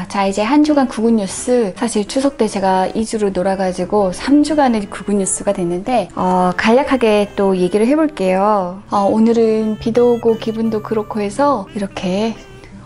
자, 이제 한 주간 구군 뉴스. 사실 추석 때 제가 2주를 놀아가지고 3주간의 구군 뉴스가 됐는데, 간략하게 또 얘기를 해볼게요. 오늘은 비도 오고 기분도 그렇고 해서 이렇게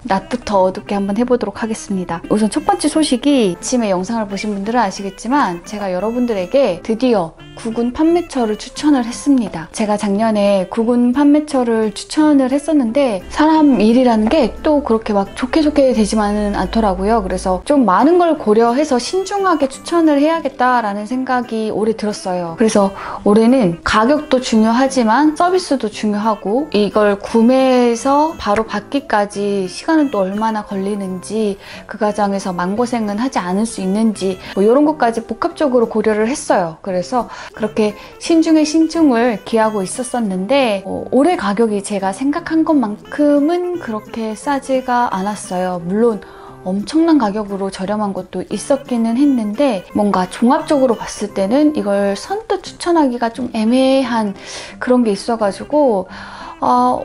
낮부터 어둡게 한번 해보도록 하겠습니다. 우선 첫 번째 소식이, 아침에 영상을 보신 분들은 아시겠지만 제가 여러분들에게 드디어 구군 판매처를 추천을 했습니다. 제가 작년에 구군 판매처를 추천을 했었는데 사람 일이라는 게 또 그렇게 막 좋게 되지만은 않더라고요. 그래서 좀 많은 걸 고려해서 신중하게 추천을 해야겠다라는 생각이 올해 들었어요. 그래서 올해는 가격도 중요하지만 서비스도 중요하고, 이걸 구매해서 바로 받기까지 시간은 또 얼마나 걸리는지, 그 과정에서 마음고생은 하지 않을 수 있는지, 이런 것까지 복합적으로 고려를 했어요. 그래서 그렇게 신중에 신중을 기하고 있었었는데, 올해 가격이 제가 생각한 것만큼은 그렇게 싸지가 않았어요. 물론 엄청난 가격으로 저렴한 것도 있었기는 했는데, 뭔가 종합적으로 봤을 때는 이걸 선뜻 추천하기가 좀 애매한 그런 게 있어가지고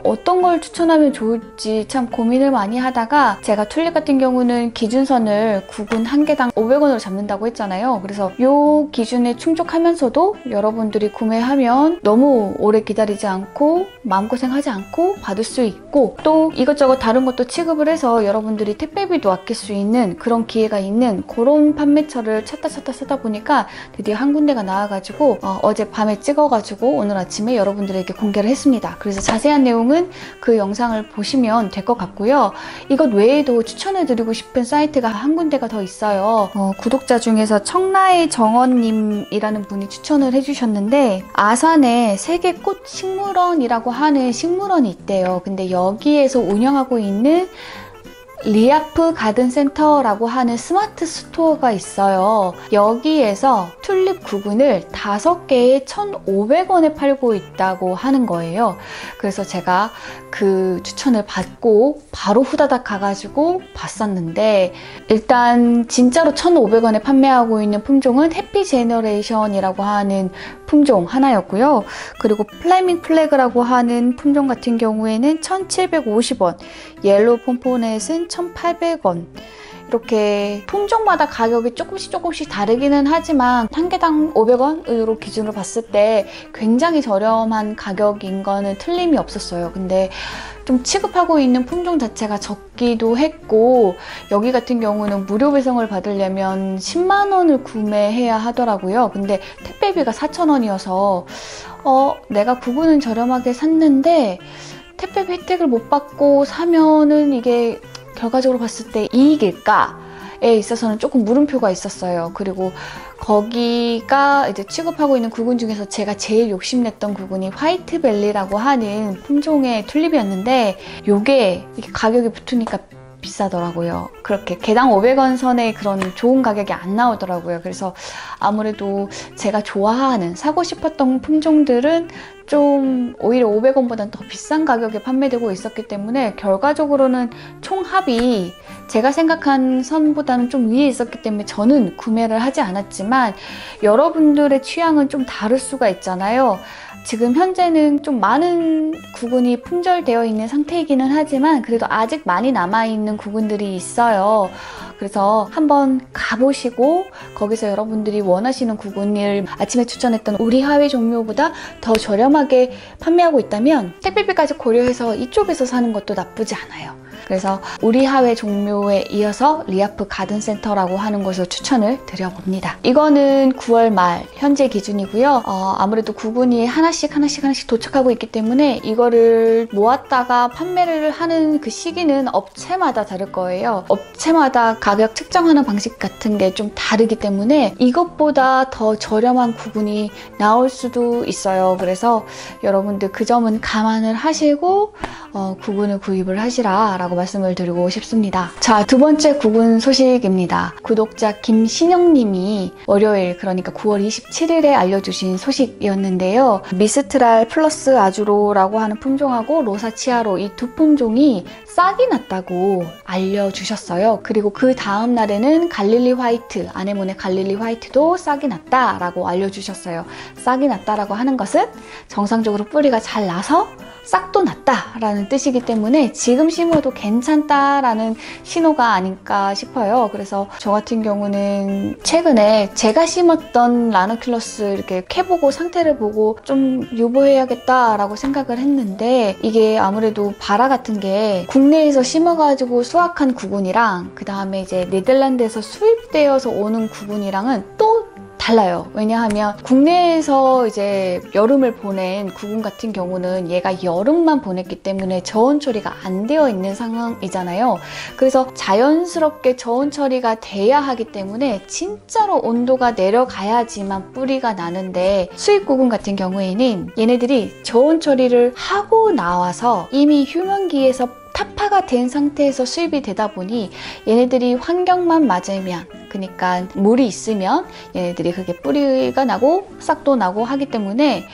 어떤 걸 추천하면 좋을지 참 고민을 많이 하다가, 제가 튤립 같은 경우는 기준선을 구군 한 개당 500원으로 잡는다고 했잖아요. 그래서 이 기준에 충족하면서도 여러분들이 구매하면 너무 오래 기다리지 않고 마음고생하지 않고 받을 수 있고, 또 이것저것 다른 것도 취급을 해서 여러분들이 택배비도 아낄 수 있는 그런 기회가 있는 그런 판매처를 찾다 보니까 드디어 한 군데가 나와가지고 어제 밤에 찍어가지고 오늘 아침에 여러분들에게 공개를 했습니다. 그래서 자세한 내용은 그 영상을 보시면 될 것 같고요. 이것 외에도 추천해드리고 싶은 사이트가 한 군데가 더 있어요. 구독자 중에서 청라의 정원님이라는 분이 추천을 해주셨는데, 아산에 세계꽃 식물원이라고 하는 식물원이 있대요. 근데 여기에서 운영하고 있는 리아프 가든센터라고 하는 스마트 스토어가 있어요. 여기에서 튤립 구근을 5개에 1,500원에 팔고 있다고 하는 거예요. 그래서 제가 그 추천을 받고 바로 후다닥 가가지고 봤었는데, 일단 진짜로 1,500원에 판매하고 있는 품종은 해피 제너레이션이라고 하는 품종 하나였고요. 그리고 플레밍 플래그라고 하는 품종 같은 경우에는 1,750원, 옐로우 폼포넷은 1,800원. 이렇게 품종마다 가격이 조금씩 다르기는 하지만 한 개당 500원으로 기준으로 봤을 때 굉장히 저렴한 가격인 거는 틀림이 없었어요. 근데 좀 취급하고 있는 품종 자체가 적기도 했고, 여기 같은 경우는 무료 배송을 받으려면 10만 원을 구매해야 하더라고요. 근데 택배비가 4,000원이어서 내가 구근은 저렴하게 샀는데 택배비 혜택을 못 받고 사면은 이게 결과적으로 봤을 때 이익일까에 있어서는 조금 물음표가 있었어요. 그리고 거기가 이제 취급하고 있는 구근 중에서 제가 제일 욕심냈던 구근이 화이트벨리라고 하는 품종의 튤립이었는데, 요게 이렇게 가격이 붙으니까 비싸더라고요. 그렇게 개당 500원 선의 그런 좋은 가격이 안 나오더라고요. 그래서 아무래도 제가 좋아하는, 사고 싶었던 품종들은 좀 오히려 500원보다는 더 비싼 가격에 판매되고 있었기 때문에 결과적으로는 총합이 제가 생각한 선보다는 좀 위에 있었기 때문에 저는 구매를 하지 않았지만, 여러분들의 취향은 좀 다를 수가 있잖아요. 지금 현재는 좀 많은 구근이 품절되어 있는 상태이기는 하지만 그래도 아직 많이 남아있는 구근들이 있어요. 그래서 한번 가보시고 거기서 여러분들이 원하시는 구근을 아침에 추천했던 우리 하회 종묘보다 더 저렴하게 판매하고 있다면 택배비까지 고려해서 이쪽에서 사는 것도 나쁘지 않아요. 그래서 우리 하회 종묘에 이어서 리아프 가든센터라고 하는 곳을 추천을 드려봅니다. 이거는 9월 말 현재 기준이고요. 아무래도 구근이 하나씩 도착하고 있기 때문에 이거를 모았다가 판매를 하는 그 시기는 업체마다 다를 거예요. 업체마다 가격 측정하는 방식 같은 게 좀 다르기 때문에 이것보다 더 저렴한 구근이 나올 수도 있어요. 그래서 여러분들 그 점은 감안을 하시고 구근을 구입을 하시라 라고 말씀을 드리고 싶습니다. 자, 두 번째 구근 소식입니다. 구독자 김신영님이 월요일, 그러니까 9월 27일에 알려주신 소식이었는데요. 미스트랄 플러스 아주로라고 하는 품종하고 로사치아로 이 두 품종이 싹이 났다고 알려주셨어요. 그리고 그 다음 날에는 갈릴리 화이트, 아네모네 갈릴리 화이트도 싹이 났다라고 알려주셨어요. 싹이 났다라고 하는 것은 정상적으로 뿌리가 잘 나서 싹도 났다라는 뜻이기 때문에 지금 심어도 괜찮다라는 신호가 아닐까 싶어요. 그래서 저 같은 경우는 최근에 제가 심었던 라나큘러스 이렇게 캐보고 상태를 보고 좀 유보해야겠다라고 생각을 했는데, 이게 아무래도 바라 같은 게 국내에서 심어가지고 수확한 구근이랑 그 다음에 이제 네덜란드에서 수입되어서 오는 구근이랑은 또 달라요. 왜냐하면 국내에서 이제 여름을 보낸 구근 같은 경우는 얘가 여름만 보냈기 때문에 저온 처리가 안 되어 있는 상황이잖아요. 그래서 자연스럽게 저온 처리가 돼야 하기 때문에 진짜로 온도가 내려가야지만 뿌리가 나는데, 수입 구근 같은 경우에는 얘네들이 저온 처리를 하고 나와서 이미 휴면기에서 타파가 된 상태에서 수입이 되다 보니 얘네들이 환경만 맞으면, 그러니까 물이 있으면 얘네들이 그게 뿌리가 나고 싹도 나고 하기 때문에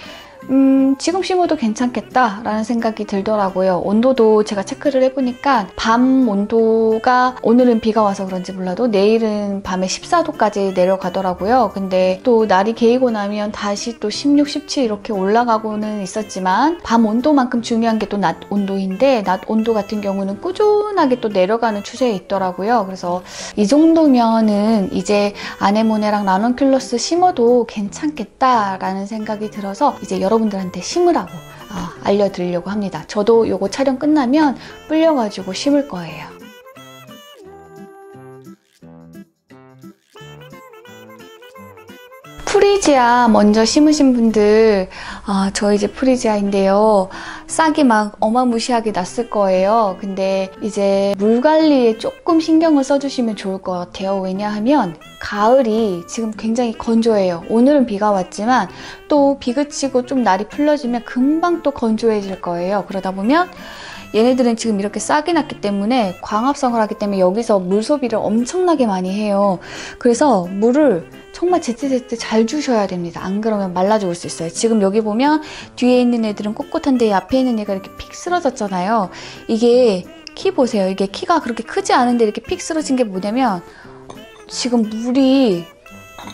지금 심어도 괜찮겠다라는 생각이 들더라고요. 온도도 제가 체크를 해보니까 밤 온도가 오늘은 비가 와서 그런지 몰라도 내일은 밤에 14도까지 내려가더라고요. 근데 또 날이 개이고 나면 다시 또 16, 17 이렇게 올라가고는 있었지만, 밤 온도만큼 중요한 게 또 낮 온도인데, 낮 온도 같은 경우는 꾸준하게 또 내려가는 추세에 있더라고요. 그래서 이 정도면은 이제 아네모네랑 라넌큘러스 심어도 괜찮겠다라는 생각이 들어서 이제 여러분들한테 심으라고 알려드리려고 합니다. 저도 요거 촬영 끝나면 불려가지고 심을 거예요. 프리지아 먼저 심으신 분들, 저 이제 프리지아인데요. 싹이 막 어마무시하게 났을 거예요. 근데 이제 물 관리에 조금 신경을 써주시면 좋을 것 같아요. 왜냐하면 가을이 지금 굉장히 건조해요. 오늘은 비가 왔지만 또 비 그치고 좀 날이 풀려지면 금방 또 건조해질 거예요. 그러다 보면 얘네들은 지금 이렇게 싹이 났기 때문에 광합성을 하기 때문에 여기서 물 소비를 엄청나게 많이 해요. 그래서 물을 정말 제때제때 잘 주셔야 됩니다. 안 그러면 말라 죽을 수 있어요. 지금 여기 보면 뒤에 있는 애들은 꼿꼿한데 앞에 있는 애가 이렇게 픽 쓰러졌잖아요. 이게 키 보세요. 이게 키가 그렇게 크지 않은데 이렇게 픽 쓰러진 게 뭐냐면 지금 물이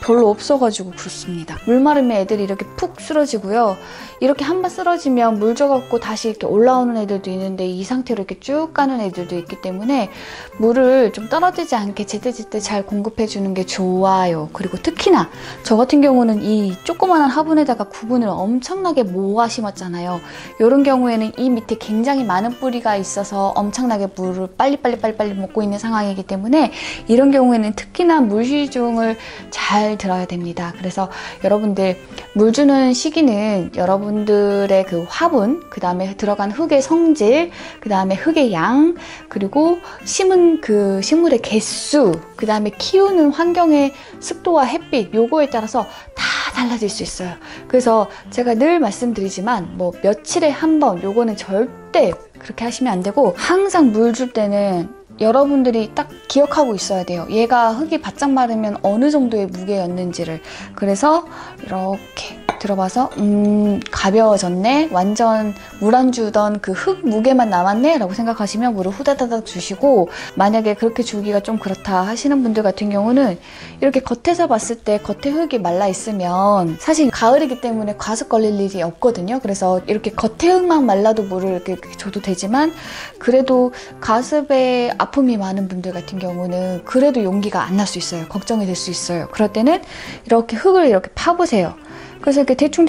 별로 없어가지고 그렇습니다. 물 마르면 애들이 이렇게 푹 쓰러지고요. 이렇게 한번 쓰러지면 물 져갖고 다시 이렇게 올라오는 애들도 있는데 이 상태로 이렇게 쭉 가는 애들도 있기 때문에 물을 좀 떨어지지 않게 제때제때 잘 공급해주는 게 좋아요. 그리고 특히나 저 같은 경우는 이 조그만한 화분에다가 구근을 엄청나게 모아 심었잖아요. 이런 경우에는 이 밑에 굉장히 많은 뿌리가 있어서 엄청나게 물을 빨리빨리 먹고 있는 상황이기 때문에 이런 경우에는 특히나 물 시중을 잘 들어야 됩니다. 그래서 여러분들 물 주는 시기는 여러분들의 그 화분, 그 다음에 들어간 흙의 성질, 그 다음에 흙의 양, 그리고 심은 그 식물의 개수, 그 다음에 키우는 환경의 습도와 햇빛, 요거에 따라서 다 달라질 수 있어요. 그래서 제가 늘 말씀드리지만 뭐 며칠에 한 번, 요거는 절대 그렇게 하시면 안 되고, 항상 물 줄 때는 여러분들이 딱 기억하고 있어야 돼요. 얘가 흙이 바짝 마르면 어느 정도의 무게였는지를. 그래서 이렇게 들어봐서 가벼워졌네, 완전 물 안 주던 그 흙 무게만 남았네 라고 생각하시면 물을 후다다닥 주시고, 만약에 그렇게 주기가 좀 그렇다 하시는 분들 같은 경우는 이렇게 겉에서 봤을 때 겉에 흙이 말라 있으면 사실 가을이기 때문에 과습 걸릴 일이 없거든요. 그래서 이렇게 겉에 흙만 말라도 물을 이렇게 줘도 되지만, 그래도 가습에 아픔이 많은 분들 같은 경우는 그래도 용기가 안 날 수 있어요. 걱정이 될 수 있어요. 그럴 때는 이렇게 흙을 이렇게 파보세요. 그래서 이렇게 대충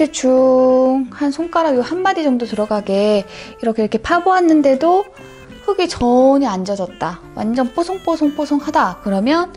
한 손가락 요 한 마디 정도 들어가게 이렇게 파보았는데도 흙이 전혀 안 젖었다, 완전 뽀송뽀송하다, 그러면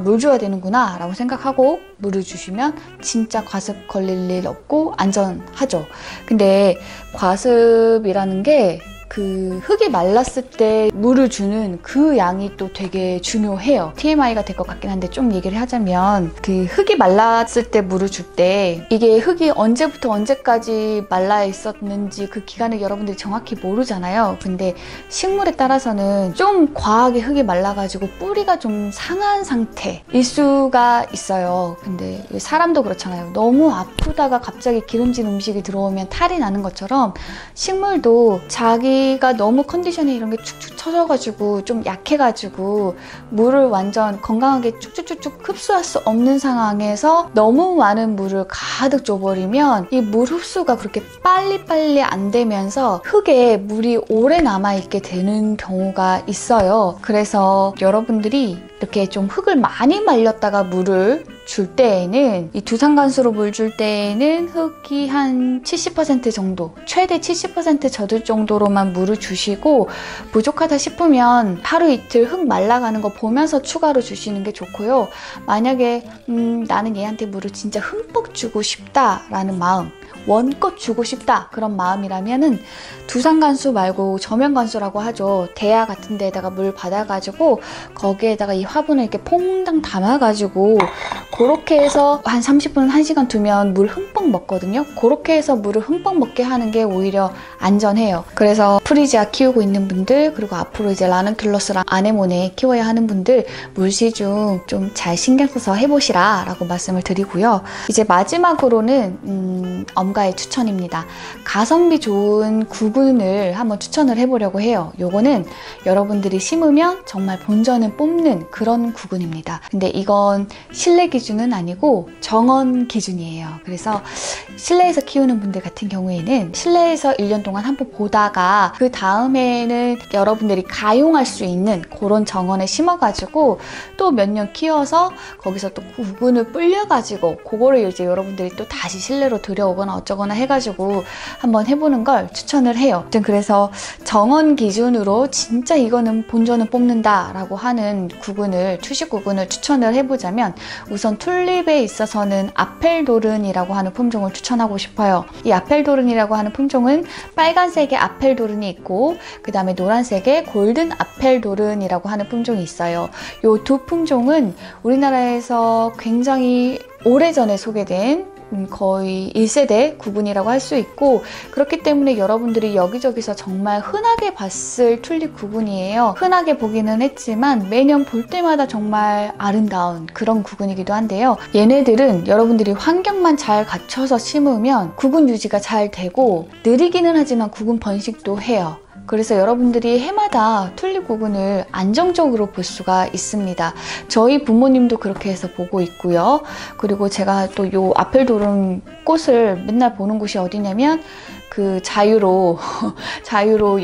물 줘야 되는구나 라고 생각하고 물을 주시면 진짜 과습 걸릴 일 없고 안전하죠. 근데 과습이라는 게 그 흙이 말랐을 때 물을 주는 그 양이 또 되게 중요해요. TMI가 될 것 같긴 한데 좀 얘기를 하자면, 그 흙이 말랐을 때 물을 줄 때 이게 흙이 언제부터 언제까지 말라 있었는지 그 기간을 여러분들이 정확히 모르잖아요. 근데 식물에 따라서는 좀 과하게 흙이 말라가지고 뿌리가 좀 상한 상태일 수가 있어요. 근데 사람도 그렇잖아요. 너무 아프다가 갑자기 기름진 음식이 들어오면 탈이 나는 것처럼 식물도 자기 자기가 너무 컨디션이 이런 게 축축 처져가지고 좀 약해가지고 물을 완전 건강하게 쭉쭉쭉쭉 흡수할 수 없는 상황에서 너무 많은 물을 가득 줘버리면 이 물 흡수가 그렇게 빨리빨리 안 되면서 흙에 물이 오래 남아있게 되는 경우가 있어요. 그래서 여러분들이 이렇게 좀 흙을 많이 말렸다가 물을 줄 때에는, 이 두산간수로 물 줄 때에는 흙이 한 70% 정도, 최대 70% 젖을 정도로만 물을 주시고, 부족하다 싶으면 하루 이틀 흙 말라가는 거 보면서 추가로 주시는 게 좋고요. 만약에 나는 얘한테 물을 진짜 흠뻑 주고 싶다라는 마음, 원껏 주고 싶다 그런 마음이라면은 두산간수 말고 저면간수라고 하죠. 대야 같은 데다가 물 받아가지고 거기에다가 이 화분을 이렇게 퐁당 담아가지고 그렇게 해서 한 30분, 1시간 두면 물 흠뻑 먹거든요. 그렇게 해서 물을 흠뻑 먹게 하는 게 오히려 안전해요. 그래서 프리지아 키우고 있는 분들, 그리고 앞으로 이제 라눈큘러스랑 아네모네 키워야 하는 분들 물시중 좀 잘 신경 써서 해보시라 라고 말씀을 드리고요. 이제 마지막으로는 엄가의 추천입니다. 가성비 좋은 구근을 한번 추천을 해보려고 해요. 요거는 여러분들이 심으면 정말 본전을 뽑는 그런 구근입니다. 근데 이건 실내 기준은 아니고 정원 기준이에요. 그래서 실내에서 키우는 분들 같은 경우에는 실내에서 1년 동안 한번 보다가 그 다음에는 여러분들이 가용할 수 있는 그런 정원에 심어가지고 또 몇 년 키워서 거기서 또 구근을 불려가지고 그거를 이제 여러분들이 또 다시 실내로 들여오거나 어쩌거나 해가지고 한번 해보는 걸 추천을 해요. 그래서 정원 기준으로 진짜 이거는 본전을 뽑는다 라고 하는 구근을, 추식 구근을 추천을 해보자면, 우선 튤립에 있어서는 아펠도른이라고 하는 품종을 추천하고 싶어요. 이 아펠도른이라고 하는 품종은 빨간색의 아펠도른이 있고 그 다음에 노란색의 골든 아펠도른이라고 하는 품종이 있어요. 이 두 품종은 우리나라에서 굉장히 오래전에 소개된 거의 1세대 구근이라고 할 수 있고, 그렇기 때문에 여러분들이 여기저기서 정말 흔하게 봤을 튤립 구근이에요. 흔하게 보기는 했지만 매년 볼 때마다 정말 아름다운 그런 구근이기도 한데요. 얘네들은 여러분들이 환경만 잘 갖춰서 심으면 구근 유지가 잘 되고 느리기는 하지만 구근 번식도 해요. 그래서 여러분들이 해마다 튤립 구근을 안정적으로 볼 수가 있습니다. 저희 부모님도 그렇게 해서 보고 있고요. 그리고 제가 또 요 아펠도른 꽃을 맨날 보는 곳이 어디냐면 그 자유로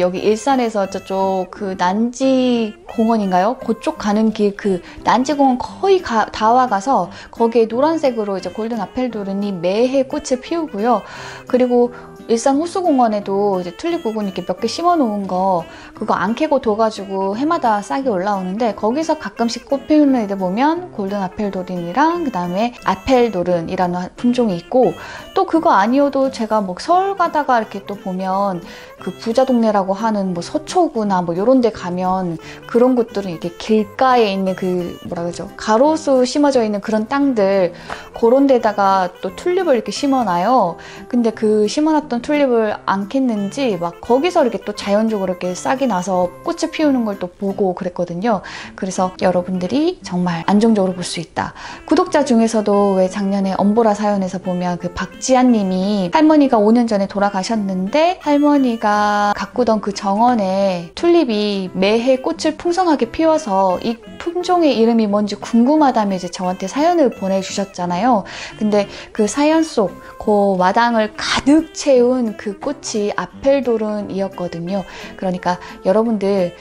여기 일산에서 저쪽 그 난지공원인가요? 그쪽 가는 길, 그 난지공원 거의 다 와가서 거기에 노란색으로 이제 골든 아펠도른이 매해 꽃을 피우고요. 그리고 일산 호수공원에도 이제 튤립 구근 이렇게 몇 개 심어 놓은 거, 그거 안 캐고 둬가지고 해마다 싹이 올라오는데, 거기서 가끔씩 꽃 피우는 애들 보면 골든 아펠도른이랑 그 다음에 아펠도른이라는 품종이 있고, 또 그거 아니어도 제가 뭐 서울 가다가 이렇게 또 보면 그 부자 동네라고 하는 뭐 서초구나 뭐 요런 데 가면 그런 곳들은 이렇게 길가에 있는 그 뭐라 그러죠, 가로수 심어져 있는 그런 땅들, 그런 데다가 또 튤립을 이렇게 심어놔요. 근데 그 심어놨던 튤립을 안 캤는지 막 거기서 이렇게 또 자연적으로 이렇게 싹이 나서 꽃을 피우는 걸 또 보고 그랬거든요. 그래서 여러분들이 정말 안정적으로 볼 수 있다. 구독자 중에서도 왜 작년에 엄보라 사연에서 보면 그 박지한 님이 할머니가 5년 전에 돌아가셨는데 할머니가 가꾸던 그 정원에 튤립이 매해 꽃을 풍성하게 피워서 이 품종의 이름이 뭔지 궁금하다며 이제 저한테 사연을 보내주셨잖아요. 근데 그 사연 속 그 마당을 가득 채운 그 꽃이 아펠도른이었거든요. 그러니까 여러분들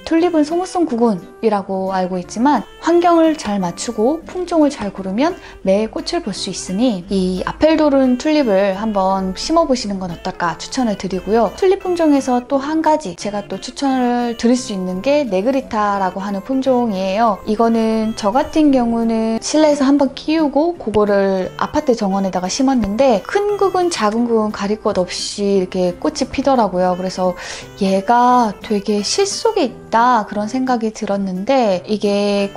튤립은 소모성 구근이라고 알고 있지만 환경을 잘 맞추고 품종을 잘 고르면 매해 꽃을 볼 수 있으니 이 아펠도른 튤립을 한번 심어보시는 건 어떨까 추천을 드리고요. 튤립 품종에서 또 한 가지 제가 또 추천을 드릴 수 있는 게 네그리타라고 하는 품종이에요. 이거는 저 같은 경우는 실내에서 한번 키우고 그거를 아파트 정원에다가 심었는데 큰 구근 작은 구근 가릴 것 없이 이렇게 꽃이 피더라고요. 그래서 얘가 되게 실속 있다 그런 생각이 들었는데, 이게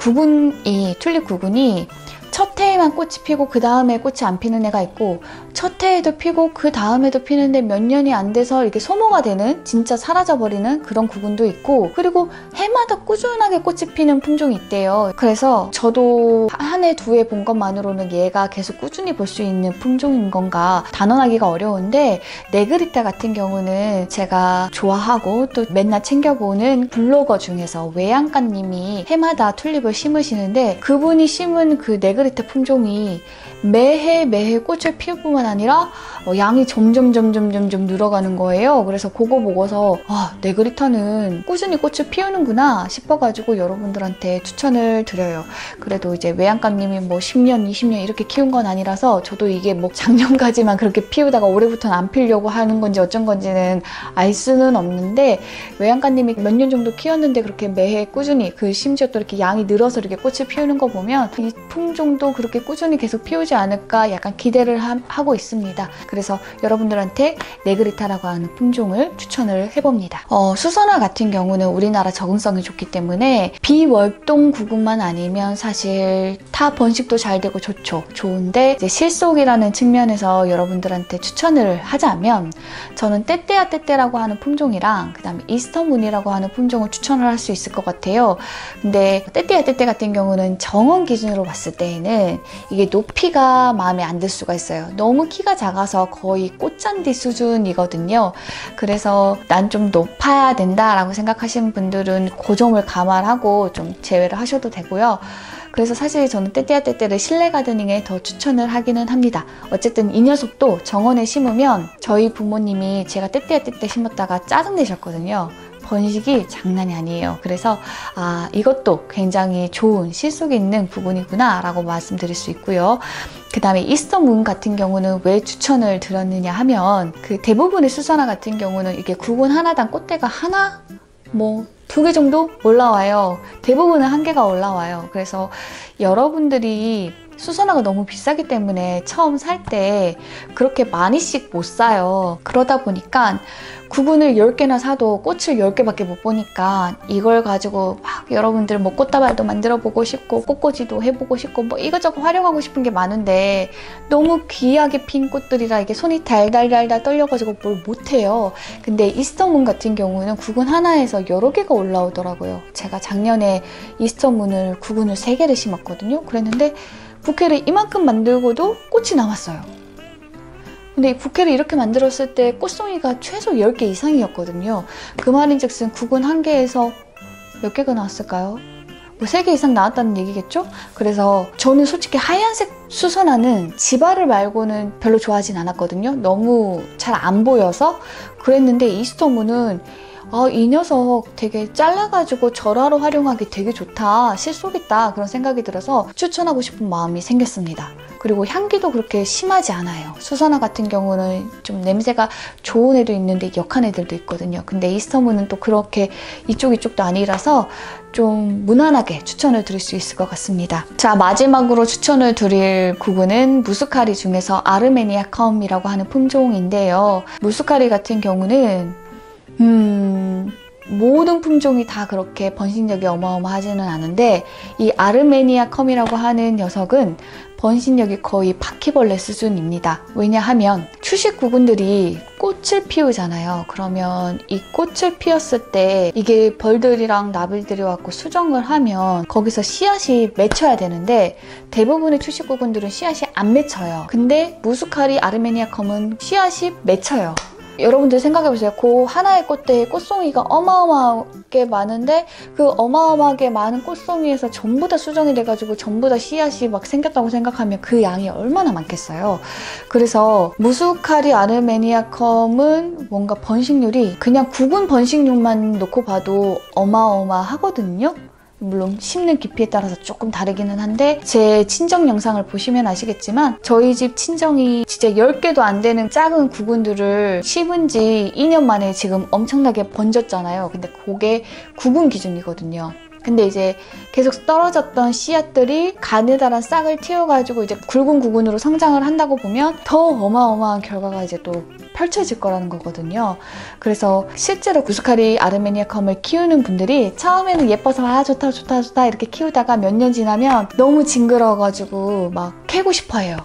튤립 구근이 첫 해에만 꽃이 피고 그 다음에 꽃이 안 피는 애가 있고, 첫 해에도 피고 그 다음에도 피는데 몇 년이 안 돼서 이렇게 소모가 되는, 진짜 사라져버리는 그런 구근도 있고, 그리고 해마다 꾸준하게 꽃이 피는 품종이 있대요. 그래서 저도 한 해, 두 해 본 것만으로는 얘가 계속 꾸준히 볼 수 있는 품종인 건가 단언하기가 어려운데, 네그리타 같은 경우는 제가 좋아하고 또 맨날 챙겨보는 블로거 중에서 외양간님이 해마다 튤립을 심으시는데, 그분이 심은 그 네그리타 품종이 매해 꽃을 피울 뿐만 아니라 양이 점점 늘어가는 거예요. 그래서 그거 보고서 네그리타는 꾸준히 꽃을 피우는구나 싶어가지고 여러분들한테 추천을 드려요. 그래도 이제 외양감님이 뭐 10년, 20년 이렇게 키운 건 아니라서 저도 이게 뭐 작년까지만 그렇게 피우다가 올해부터는 안 피우려고 하는 건지 어쩐 건지는 알 수는 없는데, 외양감님이 몇 년 정도 키웠는데 그렇게 매해 꾸준히, 심지어 또 이렇게 양이 늘어서 이렇게 꽃을 피우는 거 보면 이 품종도 그렇게 꾸준히 계속 피우지 않을까 약간 기대를 하고 있습니다. 그래서 여러분들한테 네그리타라고 하는 품종을 추천을 해봅니다. 수선화 같은 경우는 우리나라 적응성이 좋기 때문에 비월동 구근만 아니면 사실 타 번식도 잘 되고 좋은데, 이제 실속이라는 측면에서 여러분들한테 추천을 하자면 저는 떼떼라고 하는 품종이랑 그 다음에 이스터문이라고 하는 품종을 추천을 할 수 있을 것 같아요. 근데 떼떼 같은 경우는 정원 기준으로 봤을 때에는 이게 높이가 마음에 안 들 수가 있어요. 너무 키가 작아서 거의 꽃잔디 수준이거든요. 그래서 난 좀 높아야 된다라고 생각하시는 분들은 그 점을 감안하고 좀 제외를 하셔도 되고요. 그래서 사실 저는 떼떼를 실내 가드닝에 더 추천을 하기는 합니다. 어쨌든 이 녀석도 정원에 심으면 저희 부모님이 제가 떼떼 심었다가 짜증내셨거든요. 번식이 장난이 아니에요. 그래서 이것도 굉장히 좋은 실속 있는 부분이구나 라고 말씀드릴 수 있고요. 그 다음에 이스터문 같은 경우는 왜 추천을 드렸느냐 하면, 그 대부분의 수선화 같은 경우는 이게 구근 하나당 꽃대가 하나? 뭐 2개 정도 올라와요. 대부분은 1개가 올라와요. 그래서 여러분들이 수선화가 너무 비싸기 때문에 처음 살 때 그렇게 많이씩 못 사요. 그러다 보니까 구근을 10개나 사도 꽃을 10개밖에 못 보니까 이걸 가지고 막 여러분들 뭐 꽃다발도 만들어 보고 싶고 꽃꽂이도 해보고 싶고 뭐 이것저것 활용하고 싶은 게 많은데, 너무 귀하게 핀 꽃들이라 이게 손이 달달달달 떨려가지고 뭘 못해요. 근데 이스터문 같은 경우는 구근 하나에서 여러 개가 올라오더라고요. 제가 작년에 이스터문을 구근을 3개를 심었거든요. 그랬는데 부케를 이만큼 만들고도 꽃이 남았어요. 근데 이 부케를 이렇게 만들었을 때 꽃송이가 최소 10개 이상이었거든요. 그 말인즉슨 구근 1개에서 몇 개가 나왔을까요? 뭐 3개 이상 나왔다는 얘기겠죠? 그래서 저는 솔직히 하얀색 수선화는 지바를 말고는 별로 좋아하진 않았거든요. 너무 잘 안 보여서. 그랬는데 이스터문은 이 녀석 되게 잘라가지고 절화로 활용하기 되게 좋다, 실속 있다, 그런 생각이 들어서 추천하고 싶은 마음이 생겼습니다. 그리고 향기도 그렇게 심하지 않아요. 수선화 같은 경우는 좀 냄새가 좋은 애도 있는데 역한 애들도 있거든요. 근데 이스터문은 또 그렇게 이쪽도 아니라서 좀 무난하게 추천을 드릴 수 있을 것 같습니다. 자, 마지막으로 추천을 드릴 구근은 무스카리 중에서 아르메니아컴이라고 하는 품종인데요. 무스카리 같은 경우는 모든 품종이 다 그렇게 번식력이 어마어마하지는 않은데, 이 아르메니아컴이라고 하는 녀석은 번식력이 거의 바퀴벌레 수준입니다. 왜냐하면 추식 구근들이 꽃을 피우잖아요. 그러면 이 꽃을 피웠을 때 이게 벌들이랑 나비들이 와서 수정을 하면 거기서 씨앗이 맺혀야 되는데, 대부분의 추식 구근들은 씨앗이 안 맺혀요. 근데 무스카리 아르메니아컴은 씨앗이 맺혀요. 여러분들 생각해보세요. 그 하나의 꽃대에 꽃송이가 어마어마하게 많은데 그 어마어마하게 많은 꽃송이에서 전부 다 수정이 돼가지고 전부 다 씨앗이 막 생겼다고 생각하면 그 양이 얼마나 많겠어요. 그래서 무스카리 아르메니아컴은 뭔가 번식률이 그냥 구근 번식률만 놓고 봐도 어마어마하거든요. 물론 심는 깊이에 따라서 조금 다르기는 한데, 제 친정 영상을 보시면 아시겠지만 저희 집 친정이 진짜 10개도 안 되는 작은 구근들을 심은 지 2년 만에 지금 엄청나게 번졌잖아요. 근데 그게 구근 기준이거든요. 근데 이제 계속 떨어졌던 씨앗들이 가느다란 싹을 틔워가지고 이제 굵은 구근으로 성장을 한다고 보면 더 어마어마한 결과가 이제 또 펼쳐질 거라는 거거든요. 그래서 실제로 무스카리 아르메니아컴을 키우는 분들이 처음에는 예뻐서 아 좋다 좋다 좋다 이렇게 키우다가 몇 년 지나면 너무 징그러워가지고 막 캐고 싶어 해요.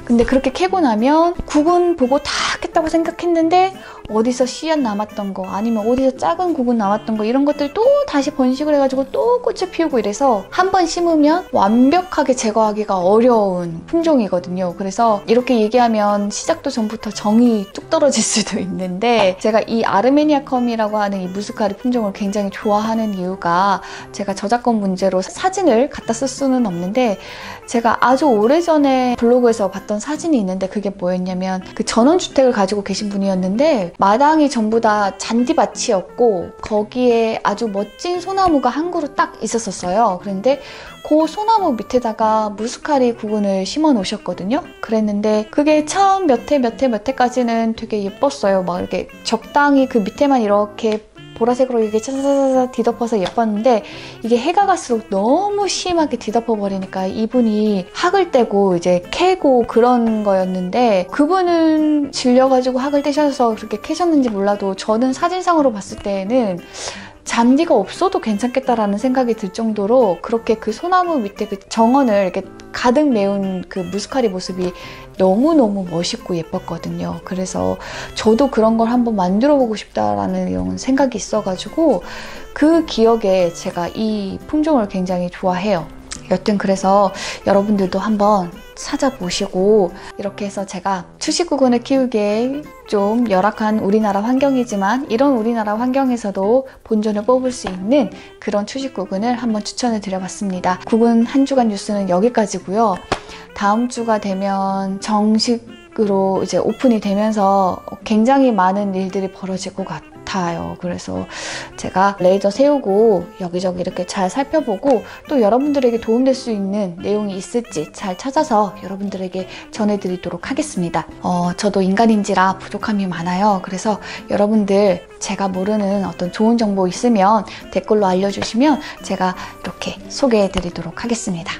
근데 그렇게 캐고 나면 구근 보고 다 깼다고 생각했는데 어디서 씨앗 남았던 거 아니면 어디서 작은 구근 남았던 거 이런 것들 또 다시 번식을 해가지고 또 꽃을 피우고 이래서 한 번 심으면 완벽하게 제거하기가 어려운 품종이거든요. 그래서 이렇게 얘기하면 시작도 전부터 정이 뚝 떨어질 수도 있는데 제가 이 아르메니아컴이라고 하는 이 무스카리 품종을 굉장히 좋아하는 이유가 제가 저작권 문제로 사진을 갖다 쓸 수는 없는데 제가 아주 오래전에 블로그에서 봤던 사진이 있는데 그게 뭐였냐면 그 전원주택을 가지고 계신 분이었는데 마당이 전부 다 잔디밭이었고 거기에 아주 멋진 소나무가 한 그루 딱 있었어요. 그런데 그 소나무 밑에다가 무스카리 구근을 심어 놓으셨거든요. 그랬는데 그게 처음 몇 해까지는 되게 예뻤어요. 막 이렇게 적당히 그 밑에만 이렇게 보라색으로 이게 차사사사 뒤덮어서 예뻤는데 이게 해가 갈수록 너무 심하게 뒤덮어 버리니까 이분이 학을 떼고 이제 캐고 그런 거였는데 그분은 질려가지고 학을 떼셔서 그렇게 캐셨는지 몰라도 저는 사진상으로 봤을 때는 잔디가 없어도 괜찮겠다라는 생각이 들 정도로 그렇게 그 소나무 밑에 그 정원을 이렇게 가득 메운 그 무스카리 모습이 너무너무 멋있고 예뻤거든요. 그래서 저도 그런 걸 한번 만들어 보고 싶다라는 이런 생각이 있어가지고 그 기억에 제가 이 품종을 굉장히 좋아해요. 여튼 그래서 여러분들도 한번 찾아보시고 이렇게 해서 제가 추식구근을 키우기에 좀 열악한 우리나라 환경이지만 이런 우리나라 환경에서도 본전을 뽑을 수 있는 그런 추식구근을 한번 추천을 드려봤습니다. 구근 한 주간 뉴스는 여기까지고요. 다음 주가 되면 정식으로 이제 오픈이 되면서 굉장히 많은 일들이 벌어질 것 같아요. 그래서 제가 레이저 세우고 여기저기 이렇게 잘 살펴보고 또 여러분들에게 도움될 수 있는 내용이 있을지 잘 찾아서 여러분들에게 전해드리도록 하겠습니다. 저도 인간인지라 부족함이 많아요. 그래서 여러분들 제가 모르는 어떤 좋은 정보 있으면 댓글로 알려주시면 제가 이렇게 소개해드리도록 하겠습니다.